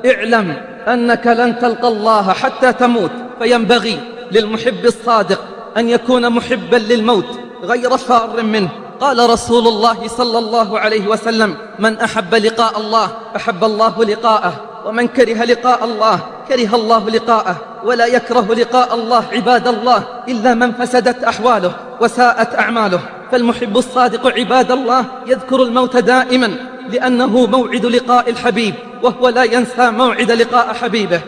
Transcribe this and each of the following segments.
اعلم أنك لن تلقى الله حتى تموت، فينبغي للمحب الصادق أن يكون محبا للموت غير فار منه. قال رسول الله صلى الله عليه وسلم: من أحب لقاء الله أحب الله لقاءه، ومن كره لقاء الله كره الله لقاءه. ولا يكره لقاء الله عباد الله إلا من فسدت أحواله وساءت أعماله. فالمحب الصادق عباد الله يذكر الموت دائما، لأنه موعد لقاء الحبيب، وهو لا ينسى موعد لقاء حبيبه.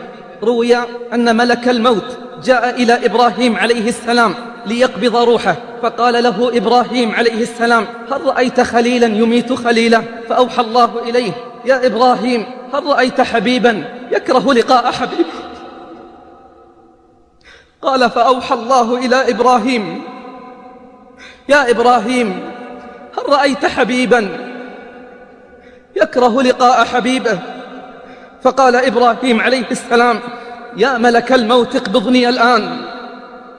روي أن ملك الموت جاء إلى إبراهيم عليه السلام ليقبض روحه، فقال له إبراهيم عليه السلام: هل رأيت خليلا يميت خليله؟ فأوحى الله إليه: يا إبراهيم، هل رأيت حبيبا يكره لقاء حبيبه؟ قال: فأوحى الله إلى إبراهيم: يا إبراهيم، هل رأيت حبيبا يكره لقاء حبيبه؟ فقال إبراهيم عليه السلام: يا ملك الموت، اقبضني الآن.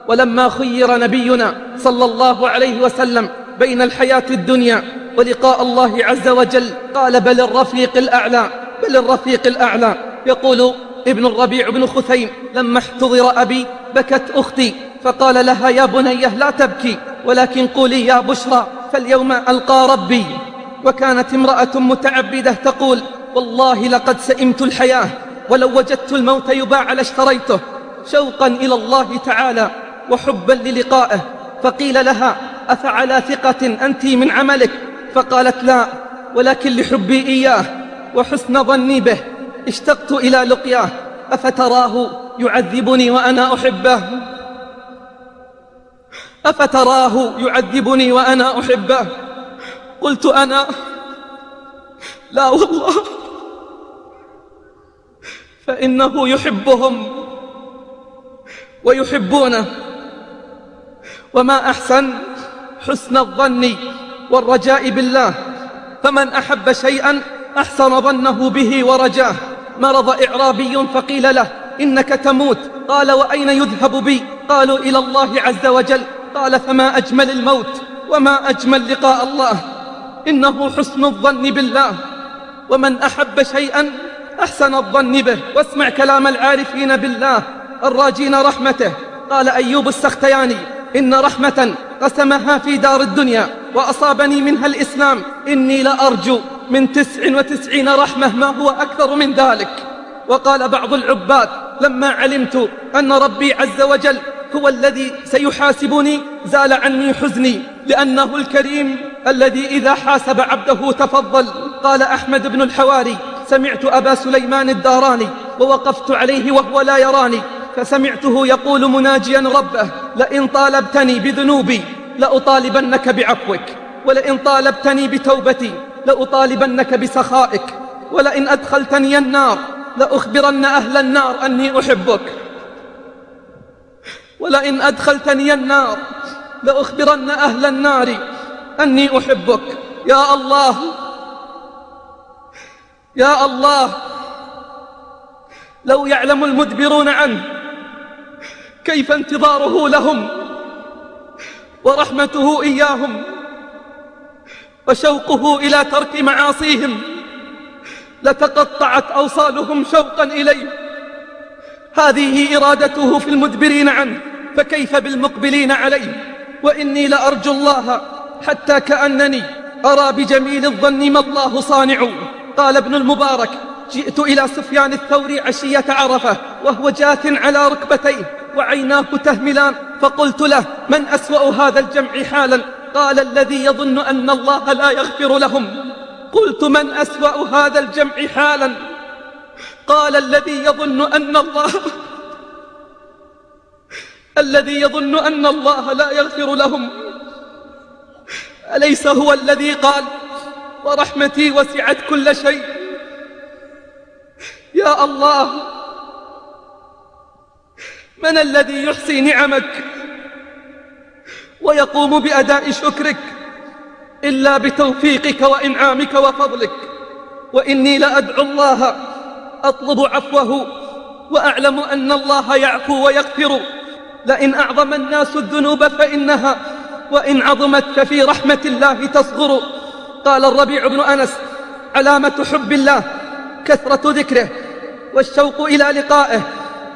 ولما خير نبينا صلى الله عليه وسلم بين الحياة الدنيا ولقاء الله عز وجل، قال: بل الرفيق الأعلى، بل الرفيق الأعلى. يقول ابن الربيع بن خثيم: لما احتضر أبي بكت أختي، فقال لها: يا بني لا تبكي، ولكن قولي يا بشرى، فاليوم ألقى ربي. وكانت امرأة متعبدة تقول: والله لقد سئمت الحياة، ولو وجدت الموت يباع لاشتريته، شوقا إلى الله تعالى وحبا للقائه. فقيل لها: أفعلى ثقة أنت من عملك؟ فقالت: لا، ولكن لحبي إياه وحسن ظني به اشتقت إلى لقياه. أفتراه يعذبني وأنا أحبه؟ أفتراه يعذبني وأنا أحبه؟ قلت أنا: لا والله، فإنه يحبهم ويحبونه. وما أحسن حسن الظن والرجاء بالله، فمن أحب شيئا أحسن ظنه به ورجاه. مرض إعرابي فقيل له: إنك تموت. قال: وأين يذهب بي؟ قالوا: إلى الله عز وجل. قال: فما أجمل الموت وما أجمل لقاء الله، إنه حسن الظن بالله. ومن أحب شيئا أحسن الظن به. واسمع كلام العارفين بالله الراجين رحمته. قال أيوب السختياني: إن رحمة قسمها في دار الدنيا وأصابني منها الإسلام، إني لأرجو من 99 رحمة ما هو أكثر من ذلك. وقال بعض العباد: لما علمت أن ربي عز وجل هو الذي سيحاسبني زال عني حزني، لأنه الكريم الذي إذا حاسب عبده تفضل. قال أحمد بن الحواري: سمعت أبا سليمان الداراني ووقفت عليه وهو لا يراني، فسمعته يقول مناجيا ربه: لئن طالبتني بذنوبي لأطالبنك بعفوك، ولئن طالبتني بتوبتي لأطالبنك بسخائك، ولئن أدخلتني النار لأخبرن أهل النار أني أحبك، ولئن أدخلتني النار لأخبرن أهل النار أني أحبك. يا الله، يا الله، لو يعلم المدبرون عنه كيف انتظاره لهم ورحمته إياهم وشوقه إلى ترك معاصيهم، لتقطعت أوصالهم شوقا إليه. هذه إرادته في المدبرين عنه، فكيف بالمقبلين عليه؟ وإني لأرجو الله حتى كأنني أرى بجميل الظن ما الله صانع. قال ابن المبارك: جئت إلى سفيان الثوري عشية عرفة وهو جاث على ركبتيه وعيناه تهملان، فقلت له: من أسوأ هذا الجمع حالا؟ قال: الذي يظن أن الله لا يغفر لهم. قلت: من أسوأ هذا الجمع حالا؟ قال: الذي يظن أن الله لا يغفر لهم. أليس هو الذي قال: ورحمتي وسعت كل شيء؟ يا الله، من الذي يحصي نعمك ويقوم بأداء شكرك إلا بتوفيقك وإنعامك وفضلك؟ وإني لأدعو الله أطلب عفوه، وأعلم أن الله يعفو ويغفر. لئن أعظم الناس الذنوب فإنها، وإن عظمت ففي رحمة الله تصغر. قال الربيع بن أنس: علامة حب الله كثرة ذكره، والشوق إلى لقائه.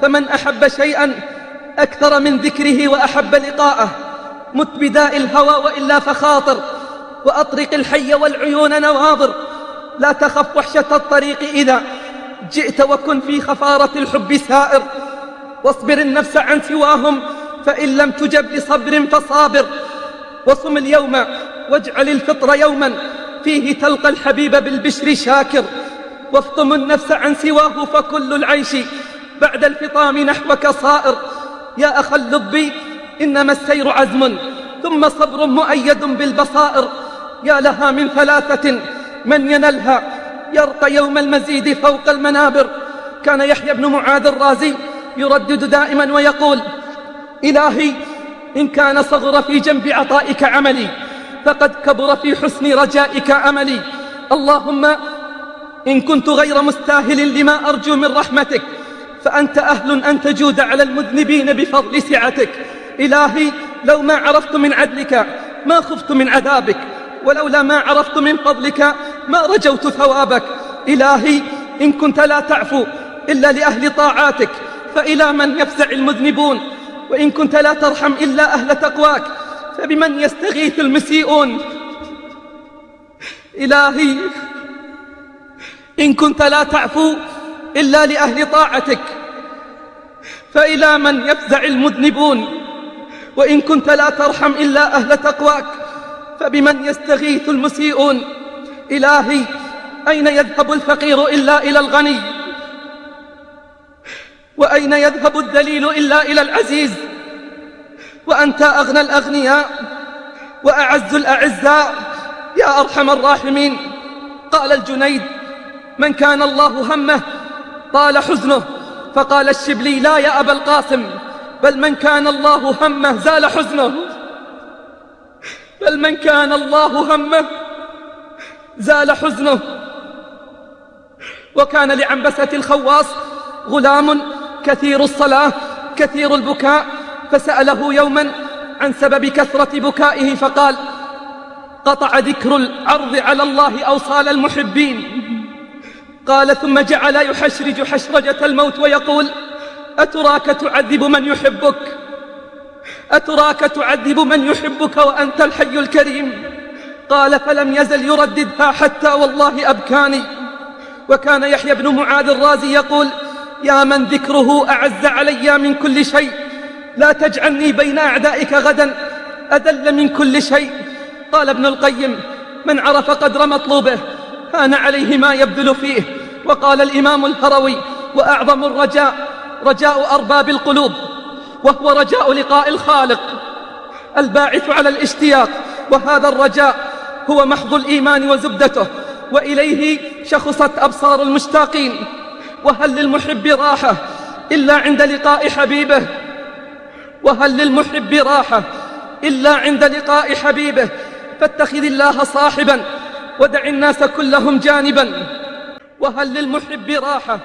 فمن أحب شيئا أكثر من ذكره وأحب لقاءه. مت بداء الهوى وإلا فخاطر، وأطرق الحي والعيون نواظر. لا تخف وحشة الطريق إذا جئت، وكن في خفارة الحب سائر. واصبر النفس عن سواهم، فإن لم تجب لصبر فصابر. وصم اليوم واجعل الفطر يوما فيه تلقى الحبيب بالبشر شاكر. وافطم النفس عن سواه، فكل العيش بعد الفطام نحوك صائر. يا أخا اللب إنما السير عزم، ثم صبر مؤيد بالبصائر. يا لها من ثلاثة من ينلها يرقى يوم المزيد فوق المنابر. كان يحيى بن معاذ الرازي يردد دائما ويقول: إلهي إن كان صغر في جنب عطائك عملي، فقد كبر في حسن رجائك أملي. اللهم إن كنت غير مستاهل لما أرجو من رحمتك، فأنت أهل أن تجود على المذنبين بفضل سعتك. إلهي لو ما عرفت من عدلك ما خفت من عذابك، ولولا ما عرفت من فضلك ما رجوت ثوابك. إلهي إن كنت لا تعفو إلا لأهل طاعاتك، فإلى من يفزع المذنبون؟ وإن كنت لا ترحم إلا أهل تقواك، فبمن يستغيث المسيئون؟ إلهي إن كنت لا تعفو إلا لأهل طاعتك، فإلى من يفزع المذنبون؟ وإن كنت لا ترحم إلا أهل تقواك، فبمن يستغيث المسيئون؟ إلهي أين يذهب الفقير إلا إلى الغني؟ وأين يذهب الذليل إلا إلى العزيز؟ وأنت أغنى الأغنياء وأعز الأعزاء يا أرحم الراحمين. قال الجنيد: من كان الله همه طال حزنه. فقال الشبلي: لا يا أبا القاسم، بل من كان الله همه زال حزنه. بل من كان الله همه زال حزنه. وكان لعنبسة الخواص غلام كثير الصلاة كثير البكاء، فسأله يوما عن سبب كثرة بكائه، فقال: قطع ذكر العرض على الله أوصال المحبين. قال: ثم جعل يحشرج حشرجة الموت ويقول: أتراك تعذب من يحبك؟ أتراك تعذب من يحبك وأنت الحي الكريم؟ قال: فلم يزل يرددها حتى والله أبكاني. وكان يحيى بن معاذ الرازي يقول: يا من ذكره أعز علي من كل شيء، لا تجعلني بين أعدائك غدا أذل من كل شيء. قال ابن القيم: من عرف قدر مطلوبه هان عليه ما يبذل فيه. وقال الإمام الهروي: وأعظم الرجاء رجاء أرباب القلوب، وهو رجاء لقاء الخالق الباعث على الاشتياق. وهذا الرجاء هو محض الإيمان وزبدته، وإليه شخصت أبصار المشتاقين. وهل للمحب راحة إلا عند لقاء حبيبه؟ وهل للمحب راحة إلا عند لقاء حبيبه؟ فاتخذ الله صاحبا ودع الناس كلهم جانبا. وهل للمحب راحة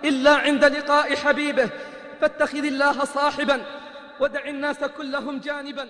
إلا عند لقاء حبيبه؟ فاتخذ الله صاحبا ودع الناس كلهم جانبا.